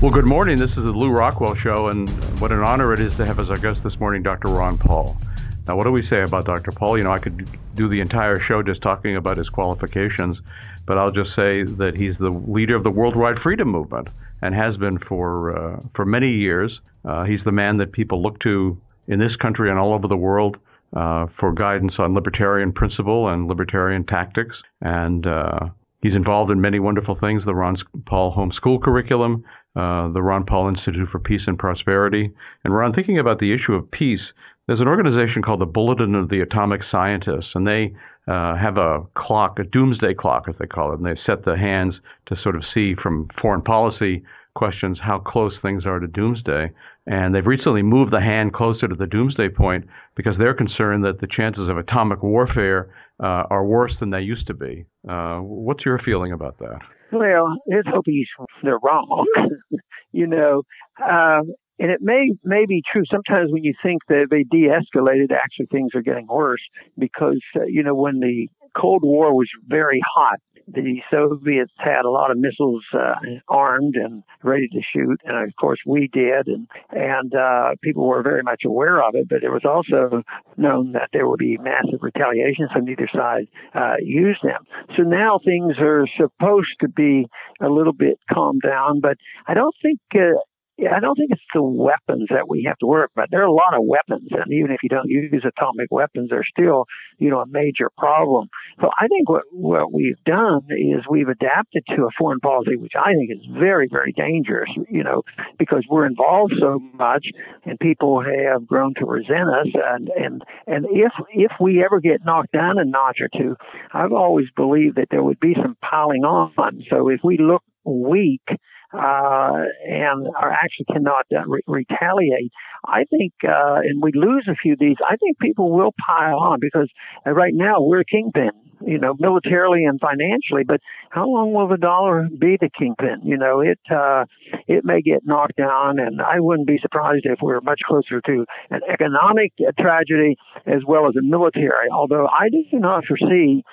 Well, good morning. This is the Lew Rockwell Show, and what an honor it is to have as our guest this morning Dr. Ron Paul. Now, what do we say about Dr. Paul? You know, I could do the entire show just talking about his qualifications, but I'll just say that he's the leader of the worldwide freedom movement and has been for many years. He's the man that people look to in this country and all over the world for guidance on libertarian principle and libertarian tactics. And he's involved in many wonderful things, the Ron Paul homeschool curriculum, the Ron Paul Institute for Peace and Prosperity. And Ron, thinking about the issue of peace, there's an organization called the Bulletin of the Atomic Scientists, and they have a clock, a doomsday clock, as they call it, and they set the hands to sort of see from foreign policy questions how close things are to doomsday. And they've recently moved the hand closer to the doomsday point because they're concerned that the chances of atomic warfare are worse than they used to be. What's your feeling about that? Well, it's hoping they're wrong, and it may be true. Sometimes when you think that they de-escalated, actually things are getting worse because, when the Cold War was very hot, the Soviets had a lot of missiles armed and ready to shoot, and of course we did, and people were very much aware of it. But it was also known that there would be massive retaliation, so neither side used them. So now things are supposed to be a little bit calmed down, but I don't think it's the weapons that we have to worry about. There are a lot of weapons, and even if you don't use atomic weapons, they're still, a major problem. So I think what we've done is we've adapted to a foreign policy, which I think is very, very dangerous, because we're involved so much, and people have grown to resent us. And if we ever get knocked down a notch or two, I've always believed that there would be some piling on. So if we look weak, and actually cannot retaliate, I think, and we lose a few of these, I think people will pile on because right now we're a kingpin, militarily and financially, but how long will the dollar be the kingpin? It may get knocked down, and I wouldn't be surprised if we're much closer to an economic tragedy as well as a military, although I do not foresee,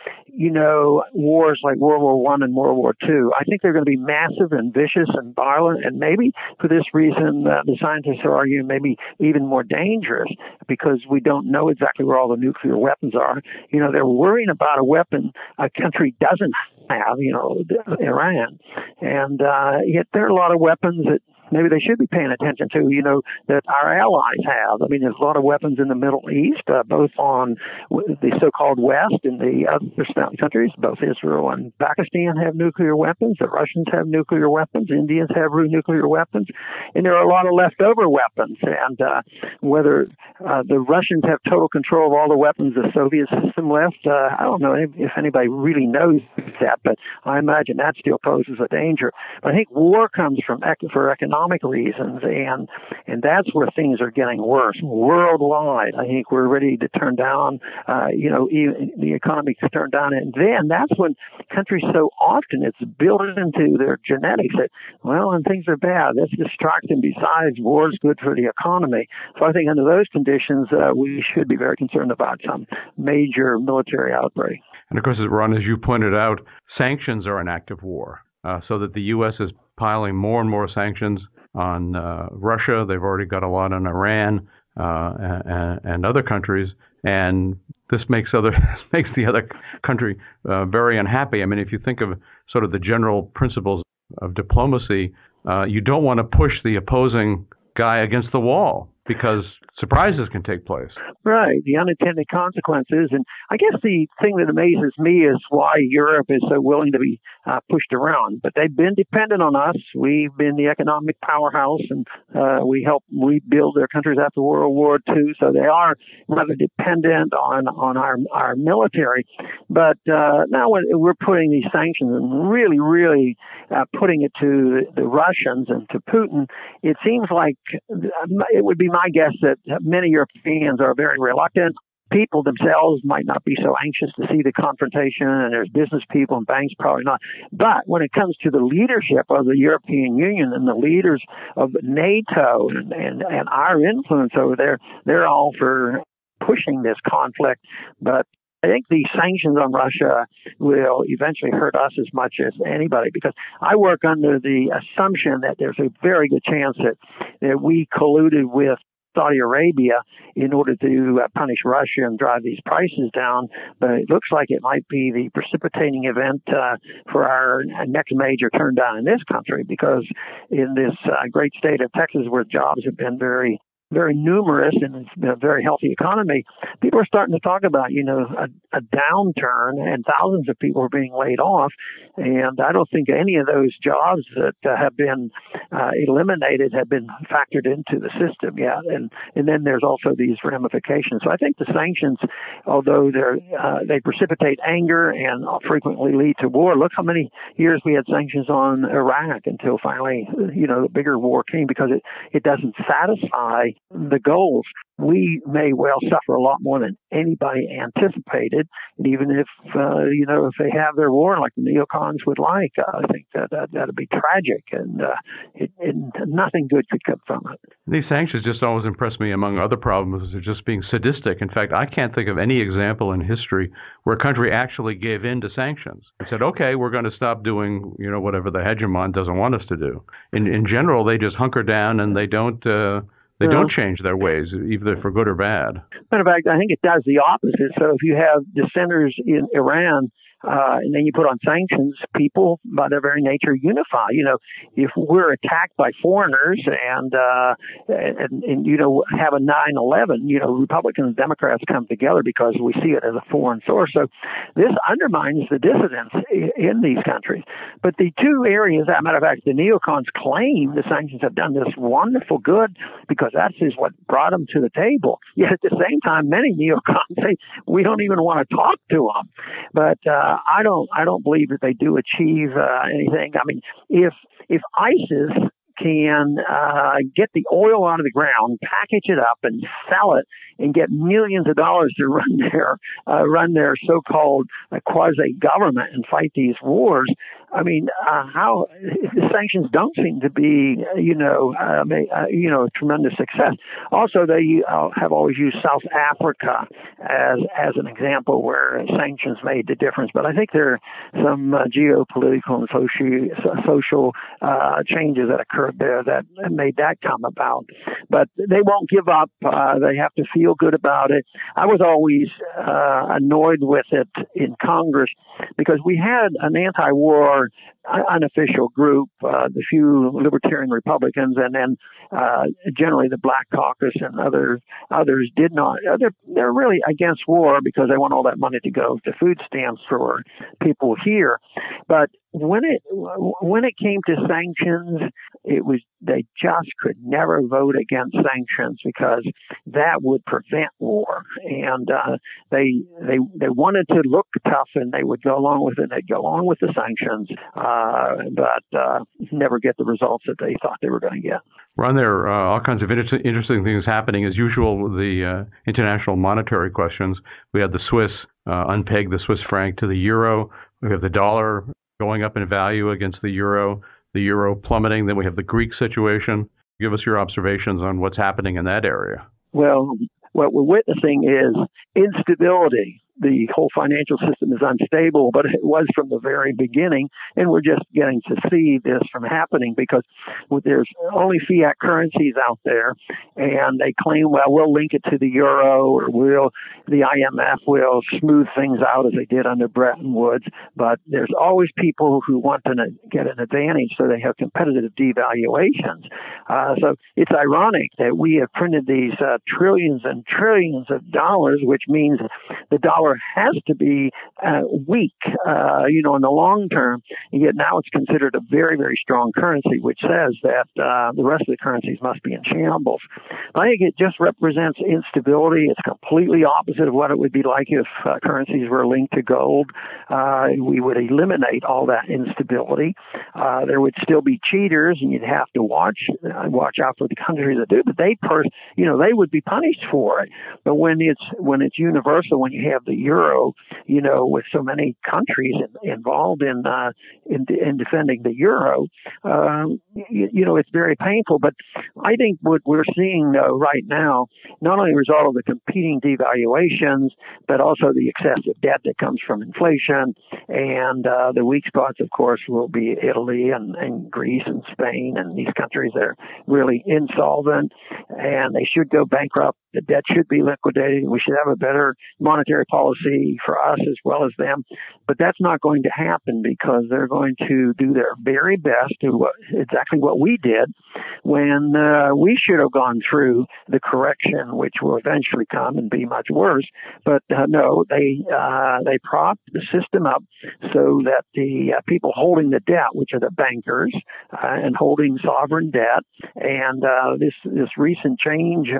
wars like World War I and World War II. I think they're going to be massive and vicious and violent, and maybe for this reason, the scientists are arguing maybe even more dangerous because we don't know exactly where all the nuclear weapons are. They're worrying about a weapon a country doesn't have, Iran. And yet there are a lot of weapons that maybe they should be paying attention to, that our allies have. I mean, there's a lot of weapons in the Middle East, both on the so-called West and the other countries. Both Israel and Pakistan have nuclear weapons. The Russians have nuclear weapons. Indians have nuclear weapons. And there are a lot of leftover weapons. And whether the Russians have total control of all the weapons the Soviet system left, I don't know if anybody really knows that, but I imagine that still poses a danger. But I think war comes for economic reasons, and that's where things are getting worse worldwide. I think we're ready to turn down, even the economy to turn down, and then that's when countries so often it's built into their genetics that, when things are bad, that's distracting. Besides, war is good for the economy. So I think under those conditions, we should be very concerned about some major military outbreak. And of course, Ron, as you pointed out, sanctions are an act of war. So that the U.S. is piling more and more sanctions on Russia. They've already got a lot on Iran and other countries, and this makes the other country very unhappy. I mean, if you think of sort of the general principles of diplomacy, you don't want to push the opposing guy against the wall because surprises can take place. Right, the unintended consequences. And I guess the thing that amazes me is why Europe is so willing to be pushed around. But they've been dependent on us. We've been the economic powerhouse, and we helped rebuild their countries after World War II. So they are rather dependent on our military. But now we're putting these sanctions and really putting it to the Russians and to Putin, it seems like it would be my guess that many Europeans are very reluctant. People themselves might not be so anxious to see the confrontation, and there's business people and banks probably not. But when it comes to the leadership of the European Union and the leaders of NATO and our influence over there, they're all for pushing this conflict. But I think the sanctions on Russia will eventually hurt us as much as anybody, because I work under the assumption that there's a very good chance that we colluded with Saudi Arabia in order to punish Russia and drive these prices down. But it looks like it might be the precipitating event for our next major turn down in this country, because in this great state of Texas, where jobs have been very numerous and it's been a very healthy economy, people are starting to talk about, a downturn, and thousands of people are being laid off. And I don't think any of those jobs that have been eliminated have been factored into the system yet. And then there's also these ramifications. So I think the sanctions, although they precipitate anger and frequently lead to war. Look how many years we had sanctions on Iraq until finally, the bigger war came, because it doesn't satisfy the goals. We may well suffer a lot more than anybody anticipated. And even if they have their war like the neocons would like, I think that'd be tragic, and nothing good could come from it. These sanctions just always impress me, among other problems, of just being sadistic. In fact, I can't think of any example in history where a country actually gave in to sanctions and said, okay, we're going to stop doing, whatever the hegemon doesn't want us to do. In general, they just hunker down and they don't change their ways, either for good or bad. Matter of fact, I think it does the opposite. So if you have dissenters in Iran, and then you put on sanctions, people, by their very nature, unify. If we're attacked by foreigners and have a 9/11, Republicans and Democrats come together because we see it as a foreign source. So this undermines the dissidents in these countries. But the two areas, as a matter of fact, the neocons claim the sanctions have done this wonderful good because that is what brought them to the table. Yet at the same time, many neocons say we don't even want to talk to them. But I don't believe that they do achieve anything. I mean, if ISIS can get the oil out of the ground, package it up, and sell it, and get millions of dollars to run their so-called quasi-government and fight these wars. I mean, how the sanctions don't seem to be, a tremendous success. Also, they have always used South Africa as an example where sanctions made the difference. But I think there are some geopolitical and social changes that occurred there that made that come about. But they won't give up. They have to feel good about it. I was always annoyed with it in Congress because we had an anti-war unofficial group, the few libertarian Republicans, and then generally the Black Caucus and others did not. They're really against war because they want all that money to go to food stamps for people here. But when it came to sanctions, they just could never vote against sanctions because that would prevent war. And they wanted to look tough, and they would go along with it. They'd go along with the sanctions, but never get the results that they thought they were going to get. Ron, there are all kinds of interesting things happening. As usual, the international monetary questions. We had the Swiss unpeg the Swiss franc to the euro. We have the dollar going up in value against the euro plummeting. Then we have the Greek situation. Give us your observations on what's happening in that area. Well, what we're witnessing is instability. The whole financial system is unstable, but it was from the very beginning, and we're just getting to see this from happening because there's only fiat currencies out there, and they claim, well, we'll link it to the euro, or the IMF will smooth things out as they did under Bretton Woods, but there's always people who want to get an advantage, so they have competitive devaluations. So it's ironic that we have printed these trillions and trillions of dollars, which means the dollar has to be weak, in the long term. And yet now it's considered a very, very strong currency, which says that the rest of the currencies must be in shambles. I think it just represents instability. It's completely opposite of what it would be like if currencies were linked to gold. We would eliminate all that instability. There would still be cheaters, and you'd have to watch out for the countries that do. But they would be punished for it. But when it's universal, when you have the euro, with so many countries involved in defending the euro, it's very painful. But I think what we're seeing right now, not only a result of the competing devaluations, but also the excessive debt that comes from inflation, and the weak spots, of course, will be Italy and Greece and Spain and these countries that are really insolvent, and they should go bankrupt. The debt should be liquidated. We should have a better monetary policy for us as well as them. But that's not going to happen because they're going to do their very best to exactly what we did when we should have gone through the correction, which will eventually come and be much worse. But no, they propped the system up so that the people holding the debt, which are the bankers, and holding sovereign debt, and this recent change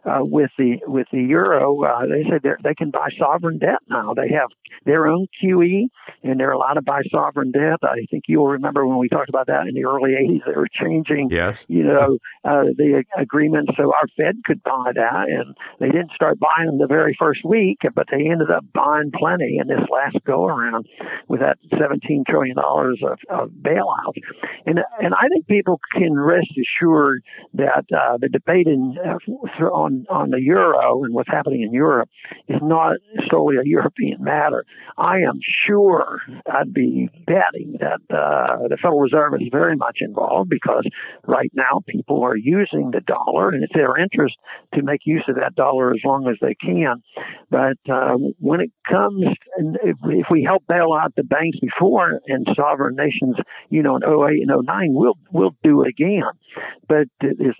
with the euro, they said they can buy sovereign debt now. They have their own QE, and they're allowed to buy sovereign debt. I think you'll remember when we talked about that in the early 80s, they were changing, yes. The agreement so our Fed could buy that, and they didn't start buying them the very first week, but they ended up buying plenty in this last go-around with that $17 trillion of bailouts. And I think people can rest assured that the debate on the euro and what's happening in Europe is not solely a European matter. I am sure, I'd be betting that the Federal Reserve is very much involved because right now people are using the dollar, and it's their interest to make use of that dollar as long as they can. But when it comes, and if we help bail out the banks before and sovereign nations, in 08 and 09, we'll do it again. But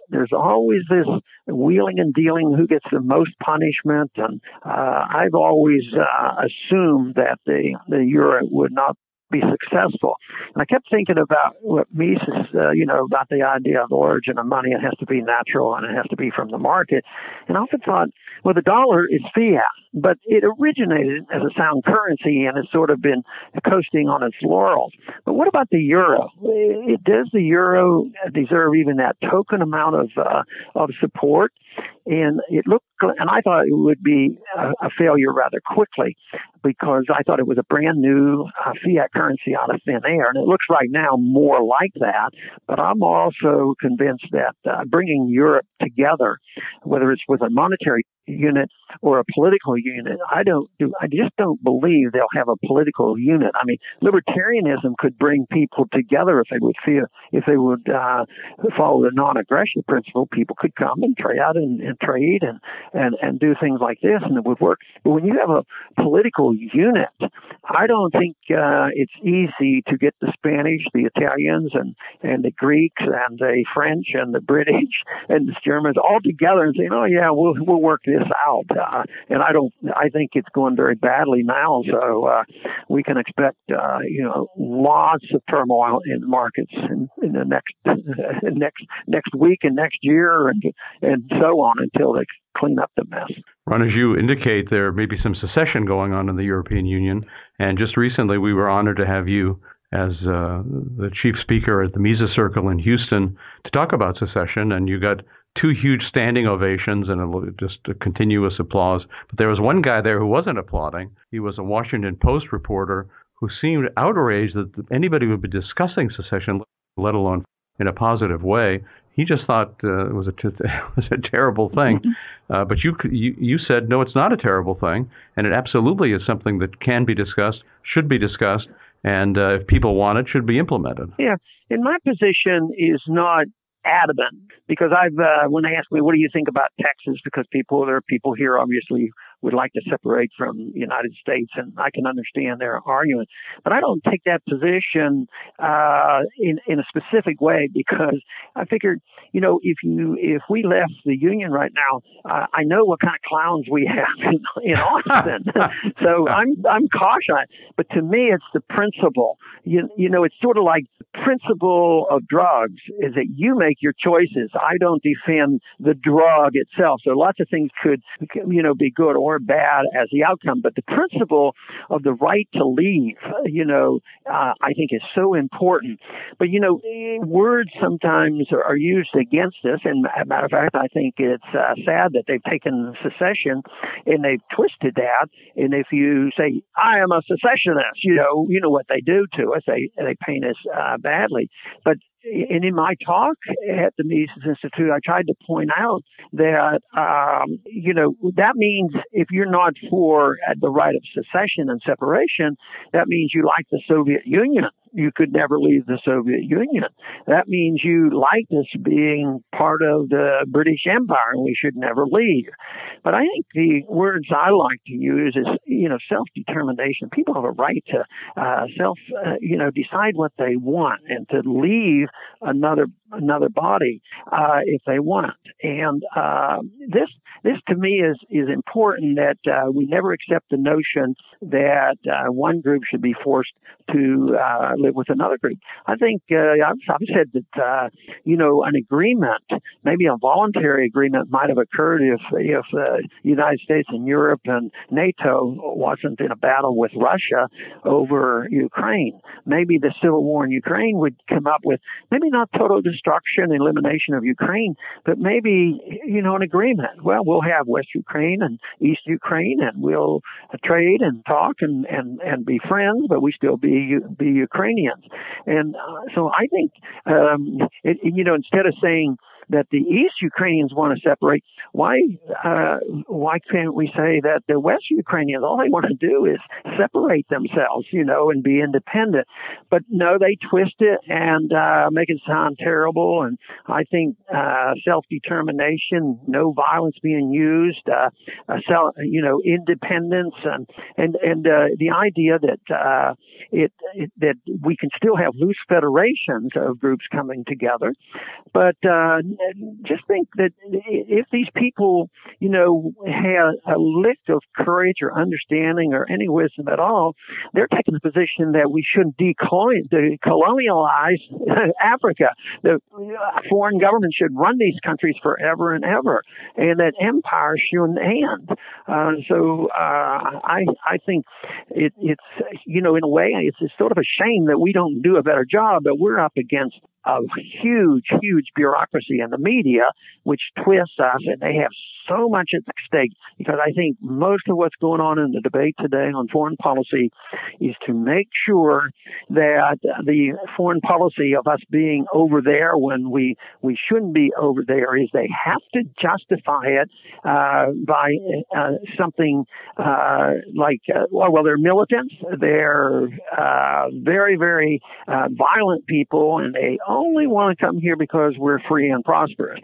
there's always this wheeling and dealing who gets the most punishment, and I've always assumed that the euro would not be successful. And I kept thinking about what Mises, about the idea of the origin of money. It has to be natural and it has to be from the market. And I often thought, well, the dollar is fiat, but it originated as a sound currency and has sort of been coasting on its laurels. But what about the euro? Does the euro deserve even that token amount of support? And and I thought it would be a failure rather quickly because I thought it was a brand new fiat currency out of thin air. And it looks right now more like that. But I'm also convinced that bringing Europe together, whether it's with a monetary unit or a political unit, I just don't believe they'll have a political unit. I mean, libertarianism could bring people together if they would follow the non-aggression principle. People could come and trade and do things like this, and it would work. But when you have a political unit, I don't think it's easy to get the Spanish, the Italians, and the Greeks, and the French, and the British, and the Germans all together and saying, "Oh yeah, we'll work this out." And I think it's going very badly now. So we can expect lots of turmoil in the markets in the next week and next year and so on until they clean up the mess. Ron, as you indicate, there may be some secession going on in the European Union. And just recently, we were honored to have you as the chief speaker at the Mises Circle in Houston to talk about secession. And you got two huge standing ovations and just a continuous applause. But there was one guy there who wasn't applauding. He was a Washington Post reporter who seemed outraged that anybody would be discussing secession, let alone in a positive way. He just thought it was a terrible thing. But you said, no, it's not a terrible thing. And it absolutely is something that can be discussed, should be discussed, and if people want it, should be implemented. Yeah. And my position is not adamant because when they ask me, what do you think about Texas? Because there are people here obviously would like to separate from the United States, and I can understand their argument. But I don't take that position in a specific way because I figured, if we left the Union right now, I know what kind of clowns we have in Austin. So I'm cautious. But to me, it's the principle. It's sort of like principle of drugs is that you make your choices. I don't defend the drug itself. So lots of things could, be good or bad as the outcome. But the principle of the right to leave, I think is so important. But, words sometimes are used against us. And as a matter of fact, I think it's sad that they've taken secession and they've twisted that. And if you say, I am a secessionist, you know what they do to us. They paint us badly. But in my talk at the Mises Institute, I tried to point out that, that means if you're not for the right of secession and separation, that means you like the Soviet Union. You could never leave the Soviet Union. That means you like us being part of the British Empire and we should never leave. But I think the words I like to use is, self-determination. People have a right to decide what they want and to leave another body if they want. And this to me is important, that we never accept the notion that one group should be forced to live with another group. I think I've said that an agreement, maybe a voluntary agreement, might have occurred if the United States and Europe and NATO wasn't in a battle with Russia over Ukraine. Maybe the civil war in Ukraine would come up with maybe not total destruction, elimination of Ukraine, but maybe an agreement. Well, we'll have West Ukraine and East Ukraine, and we'll trade and talk and be friends, but we still be Ukrainians. And so I think instead of saying that the East Ukrainians want to separate, why can't we say that the West Ukrainians, all they want to do is separate themselves, and be independent? But no, they twist it and make it sound terrible. And I think self-determination, no violence being used, independence, and the idea that that we can still have loose federations of groups coming together, but just think that if these people, had a lick of courage or understanding or any wisdom at all, they're taking the position that we shouldn't decolonialize Africa. The foreign government should run these countries forever and ever, and that empire shouldn't end. So I think it's in a way, it's sort of a shame that we don't do a better job, but we're up against a huge bureaucracy in the media, which twists us, and they have so much at stake, because I think most of what's going on in the debate today on foreign policy is to make sure that the foreign policy of us being over there when we shouldn't be over there is they have to justify it by something like, they're militants, they're very, very violent people, and they only want to come here because we're free and prosperous.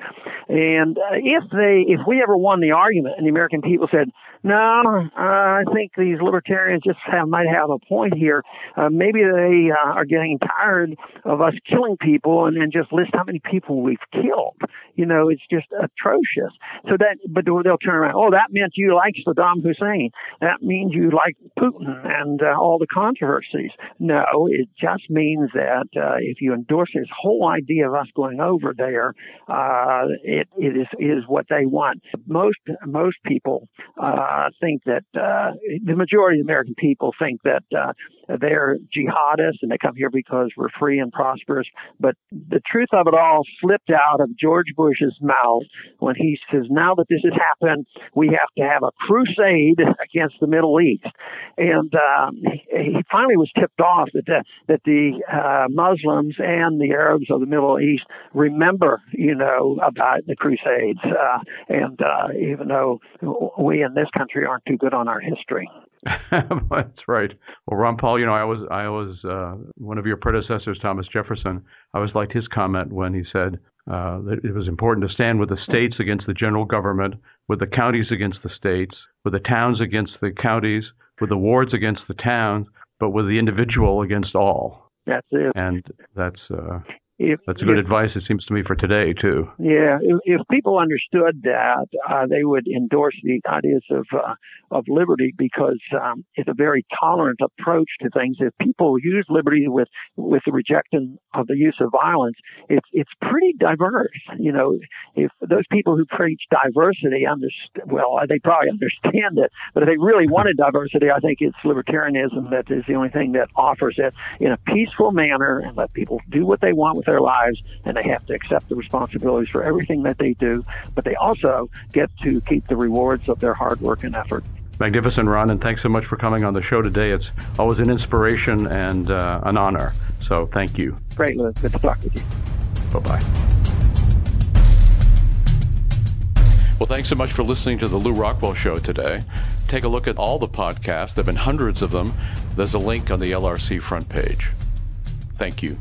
And if we ever won the argument and the American people said, no, I think these libertarians just might have a point here. Maybe they are getting tired of us killing people, and then just list how many people we've killed. It's just atrocious. But they'll turn around. Oh, that meant you like Saddam Hussein. That means you like Putin and all the controversies. No, it just means that if you endorse this whole idea of us going over there, it is what they want. Most people think that the majority of the American people think that they're jihadists and they come here because we're free and prosperous. But the truth of it all slipped out of George Bush's mouth when he says, now that this has happened, we have to have a crusade against the Middle East. And he finally was tipped off that the Muslims and the Arabs of the Middle East remember, about the Crusades. And even though we in this country aren't too good on our history. That's right. Well, Ron Paul, I was one of your predecessors, Thomas Jefferson. I always liked his comment when he said that it was important to stand with the states against the general government, with the counties against the states, with the towns against the counties, with the wards against the towns, but with the individual against all. That's it. And that's That's good advice, it seems to me, for today, too. Yeah, if people understood that, they would endorse the ideas of liberty, because it's a very tolerant approach to things. If people use liberty with the rejection of the use of violence, it's pretty diverse. If those people who preach diversity they probably understand it, but if they really wanted diversity, I think it's libertarianism that is the only thing that offers it in a peaceful manner and let people do what they want with their lives, and they have to accept the responsibilities for everything that they do, but they also get to keep the rewards of their hard work and effort. Magnificent, Ron, and thanks so much for coming on the show today. It's always an inspiration and an honor, so thank you. Great, Lew. Good to talk with you. Bye-bye. Well, thanks so much for listening to the Lew Rockwell Show today. Take a look at all the podcasts. There have been hundreds of them. There's a link on the LRC front page. Thank you.